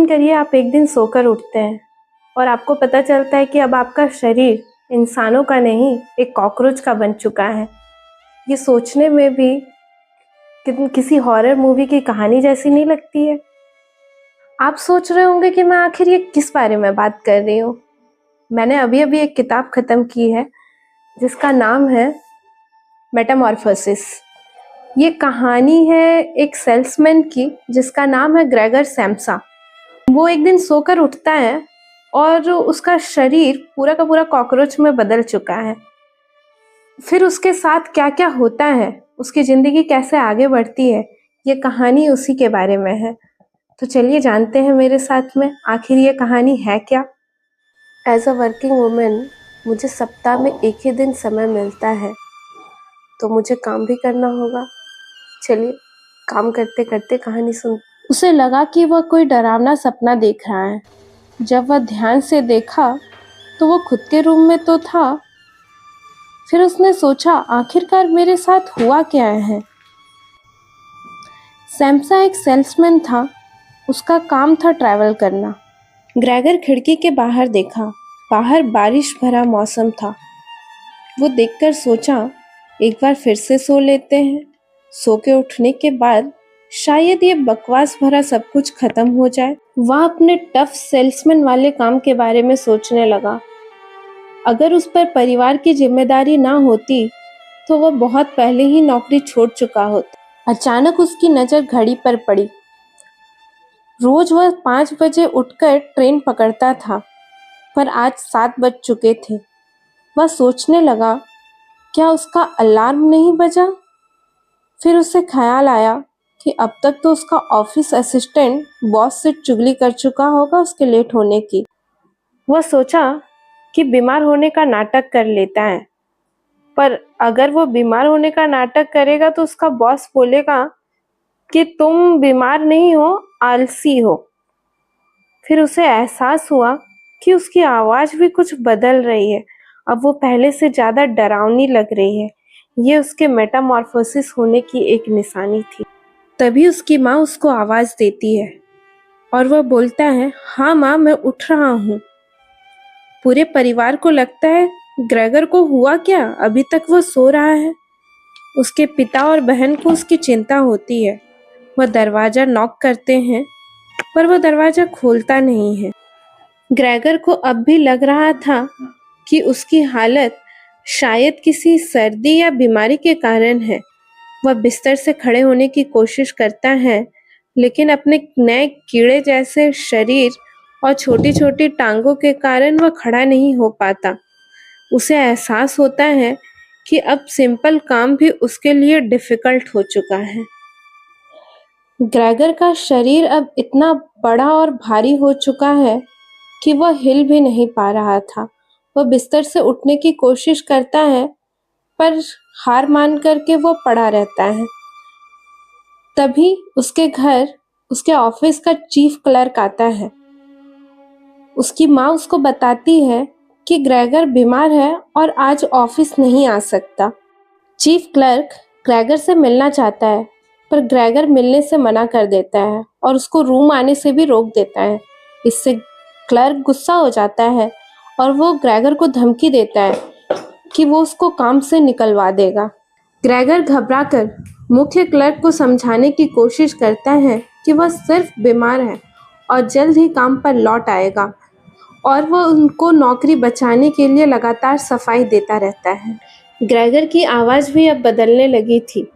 Imagine करिए आप एक दिन सोकर उठते हैं और आपको पता चलता है कि अब आपका शरीर इंसानों का नहीं, एक कॉकरोच का बन चुका है। ये सोचने में भी किसी हॉरर मूवी की कहानी जैसी नहीं लगती है? आप सोच रहे होंगे कि मैं आखिर ये किस बारे में बात कर रही हूँ। मैंने अभी एक किताब ख़त्म की है जिसका नाम है मेटामॉर्फोसिस। ये कहानी है एक सेल्समैन की जिसका नाम है ग्रेगर सैम्सा। वो एक दिन सोकर उठता है और उसका शरीर पूरा का पूरा कॉकरोच में बदल चुका है। फिर उसके साथ क्या क्या होता है, उसकी ज़िंदगी कैसे आगे बढ़ती है, ये कहानी उसी के बारे में है। तो चलिए जानते हैं मेरे साथ में आखिर ये कहानी है क्या। एज अ वर्किंग वुमेन मुझे सप्ताह में एक ही दिन समय मिलता है, तो मुझे काम भी करना होगा। चलिए काम करते करते कहानी सुन। उसे लगा कि वह कोई डरावना सपना देख रहा है। जब वह ध्यान से देखा तो वो खुद के रूम में तो था। फिर उसने सोचा आखिरकार मेरे साथ हुआ क्या है। सैम्सा एक सेल्समैन था, उसका काम था ट्रैवल करना। ग्रेगर खिड़की के बाहर देखा, बाहर बारिश भरा मौसम था। वो देखकर सोचा एक बार फिर से सो लेते हैं। सो के उठने के बाद शायद ये बकवास भरा सब कुछ खत्म हो जाए। वह अपने टफ सेल्समैन वाले काम के बारे में सोचने लगा। अगर उस पर परिवार की जिम्मेदारी ना होती तो वह बहुत पहले ही नौकरी छोड़ चुका होता। अचानक उसकी नज़र घड़ी पर पड़ी। रोज वह 5 बजे उठकर ट्रेन पकड़ता था, पर आज 7 बज चुके थे। वह सोचने लगा, क्या उसका अलार्म नहीं बजा? फिर उसे ख्याल आया कि अब तक तो उसका ऑफिस असिस्टेंट बॉस से चुगली कर चुका होगा उसके लेट होने की। वह सोचा कि बीमार होने का नाटक कर लेता है, पर अगर वो बीमार होने का नाटक करेगा तो उसका बॉस बोलेगा कि तुम बीमार नहीं हो, आलसी हो। फिर उसे एहसास हुआ कि उसकी आवाज़ भी कुछ बदल रही है। अब वो पहले से ज़्यादा डरावनी लग रही है। ये उसके मेटामॉर्फोसिस होने की एक निशानी थी। तभी उसकी माँ उसको आवाज़ देती है और वह बोलता है, हाँ माँ, मैं उठ रहा हूँ। पूरे परिवार को लगता है ग्रेगर को हुआ क्या, अभी तक वो सो रहा है। उसके पिता और बहन को उसकी चिंता होती है। वह दरवाज़ा नॉक करते हैं, पर वह दरवाज़ा खोलता नहीं है। ग्रेगर को अब भी लग रहा था कि उसकी हालत शायद किसी सर्दी या बीमारी के कारण है। वह बिस्तर से खड़े होने की कोशिश करता है, लेकिन अपने नए कीड़े जैसे शरीर और छोटी-छोटी टांगों के कारण वह खड़ा नहीं हो पाता। उसे एहसास होता है कि अब सिंपल काम भी उसके लिए डिफ़िकल्ट हो चुका है। ग्रेगर का शरीर अब इतना बड़ा और भारी हो चुका है कि वह हिल भी नहीं पा रहा था। वह बिस्तर से उठने की कोशिश करता है, पर हार मान करके वो पड़ा रहता है। तभी उसके घर उसके ऑफिस का चीफ क्लर्क आता है। उसकी माँ उसको बताती है कि ग्रेगर बीमार है और आज ऑफिस नहीं आ सकता। चीफ क्लर्क ग्रेगर से मिलना चाहता है, पर ग्रेगर मिलने से मना कर देता है और उसको रूम आने से भी रोक देता है। इससे क्लर्क गुस्सा हो जाता है और वो ग्रेगर को धमकी देता है कि वो उसको काम से निकलवा देगा। ग्रेगर घबराकर मुख्य क्लर्क को समझाने की कोशिश करता है कि वह सिर्फ बीमार है और जल्द ही काम पर लौट आएगा, और वह उनको नौकरी बचाने के लिए लगातार सफाई देता रहता है। ग्रेगर की आवाज़ भी अब बदलने लगी थी।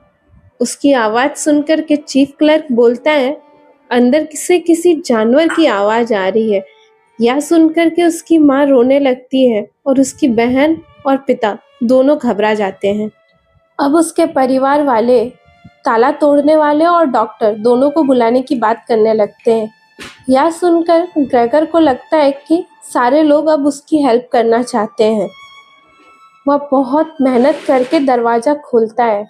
उसकी आवाज़ सुनकर के चीफ क्लर्क बोलता है, अंदर से किसी जानवर की आवाज़ आ रही है। यह सुनकर के उसकी माँ रोने लगती है और उसकी बहन और पिता दोनों घबरा जाते हैं। अब उसके परिवार वाले ताला तोड़ने वाले और डॉक्टर दोनों को बुलाने की बात करने लगते हैं। यह सुनकर ग्रेगर को लगता है कि सारे लोग अब उसकी हेल्प करना चाहते हैं। वह बहुत मेहनत करके दरवाज़ा खोलता है,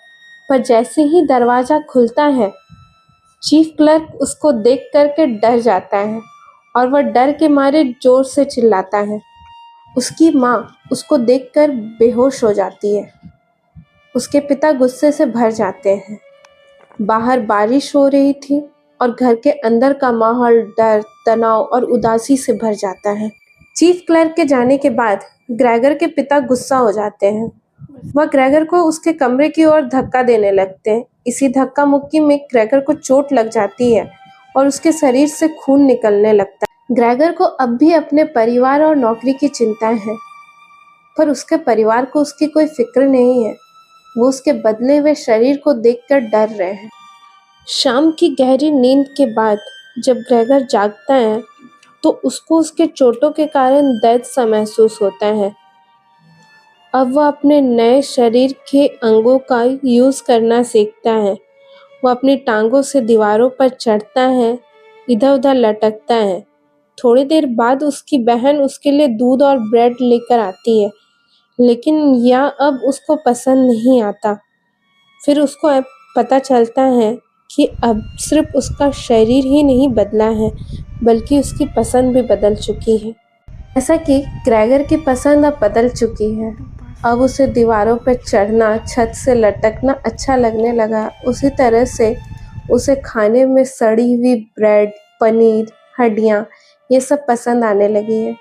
पर जैसे ही दरवाज़ा खुलता है, चीफ क्लर्क उसको देख करके डर जाता है और वह डर के मारे जोर से चिल्लाता है। उसकी माँ उसको देखकर बेहोश हो जाती है। उसके पिता गुस्से से भर जाते हैं। बाहर बारिश हो रही थी और घर के अंदर का माहौल डर, तनाव और उदासी से भर जाता है। चीफ क्लर्क के जाने के बाद ग्रेगर के पिता गुस्सा हो जाते हैं। वह ग्रेगर को उसके कमरे की ओर धक्का देने लगते हैं। इसी धक्का मुक्की में ग्रेगर को चोट लग जाती है और उसके शरीर से खून निकलने लगता है। ग्रेगर को अब भी अपने परिवार और नौकरी की चिंता है, पर उसके परिवार को उसकी कोई फिक्र नहीं है। वो उसके बदले हुए शरीर को देखकर डर रहे हैं। शाम की गहरी नींद के बाद जब ग्रेगर जागता है तो उसको उसके चोटों के कारण दर्द सा महसूस होता है। अब वह अपने नए शरीर के अंगों का यूज़ करना सीखता है। वो अपनी टांगों से दीवारों पर चढ़ता है, इधर-उधर लटकता है। थोड़ी देर बाद उसकी बहन उसके लिए दूध और ब्रेड लेकर आती है, लेकिन यह अब उसको पसंद नहीं आता। फिर उसको अब पता चलता है कि अब सिर्फ उसका शरीर ही नहीं बदला है, बल्कि उसकी पसंद भी बदल चुकी है। ऐसा कि ग्रेगर की पसंद अब बदल चुकी है। अब उसे दीवारों पर चढ़ना, छत से लटकना अच्छा लगने लगा। उसी तरह से उसे खाने में सड़ी हुई ब्रेड, पनीर, हड्डियाँ ये सब पसंद आने लगी है।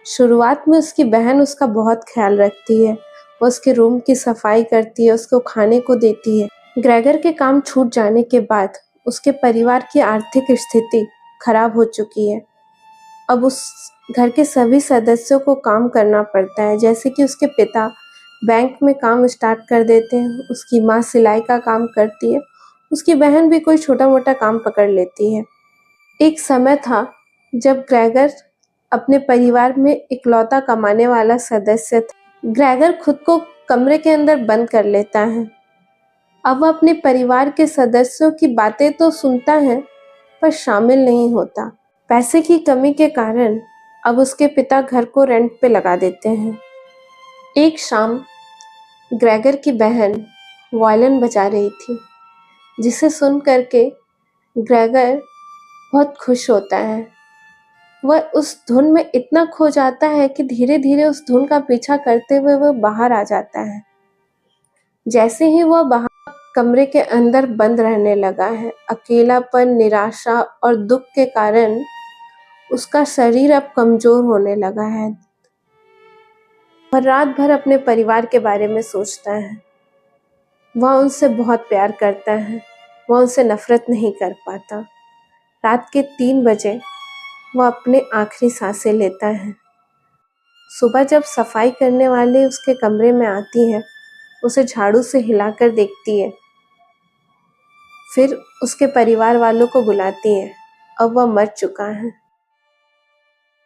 शुरुआत में उसकी बहन उसका बहुत ख्याल रखती है। वो उसके रूम की सफाई करती है, उसको खाने को देती है। ग्रेगर के काम छूट जाने के बाद उसके परिवार की आर्थिक स्थिति खराब हो चुकी है। अब उस घर के सभी सदस्यों को काम करना पड़ता है, जैसे कि उसके पिता बैंक में काम स्टार्ट कर देते हैं, उसकी माँ सिलाई का काम करती है, उसकी बहन भी कोई छोटा-मोटा काम पकड़ लेती है। एक समय था जब ग्रेगर अपने परिवार में इकलौता कमाने वाला सदस्य था। ग्रेगर खुद को कमरे के अंदर बंद कर लेता है। अब वह अपने परिवार के सदस्यों की बातें तो सुनता है, पर शामिल नहीं होता। पैसे की कमी के कारण अब उसके पिता घर को रेंट पे लगा देते हैं। एक शाम ग्रेगर की बहन वायलिन बजा रही थी, जिसे सुन करके ग्रेगर बहुत खुश होता है। वह उस धुन में इतना खो जाता है कि धीरे-धीरे उस धुन का पीछा करते हुए वह बाहर आ जाता है। जैसे ही वह बाहर कमरे के अंदर बंद रहने लगा है, अकेलापन, निराशा और दुख के कारण उसका शरीर अब कमज़ोर होने लगा है। वह रात भर अपने परिवार के बारे में सोचता है। वह उनसे बहुत प्यार करता है, वह उनसे नफ़रत नहीं कर पाता। रात के 3 बजे वह अपने आखिरी सांसें लेता है। सुबह जब सफाई करने वाले उसके कमरे में आती है, उसे झाड़ू से हिलाकर देखती है। फिर उसके परिवार वालों को बुलाती है। अब वह मर चुका है।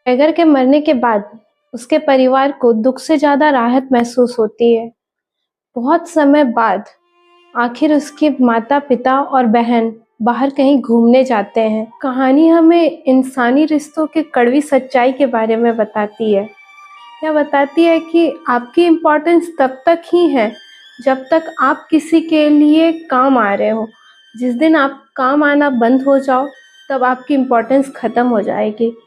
ग्रेगर के मरने के बाद उसके परिवार को दुख से ज़्यादा राहत महसूस होती है। बहुत समय बाद आखिर उसके माता-पिता और बहन बाहर कहीं घूमने जाते हैं। कहानी हमें इंसानी रिश्तों की कड़वी सच्चाई के बारे में बताती है। यह बताती है कि आपकी इम्पोर्टेंस तब तक ही है जब तक आप किसी के लिए काम आ रहे हो। जिस दिन आप काम आना बंद हो जाओ, तब आपकी इम्पोर्टेंस ख़त्म हो जाएगी।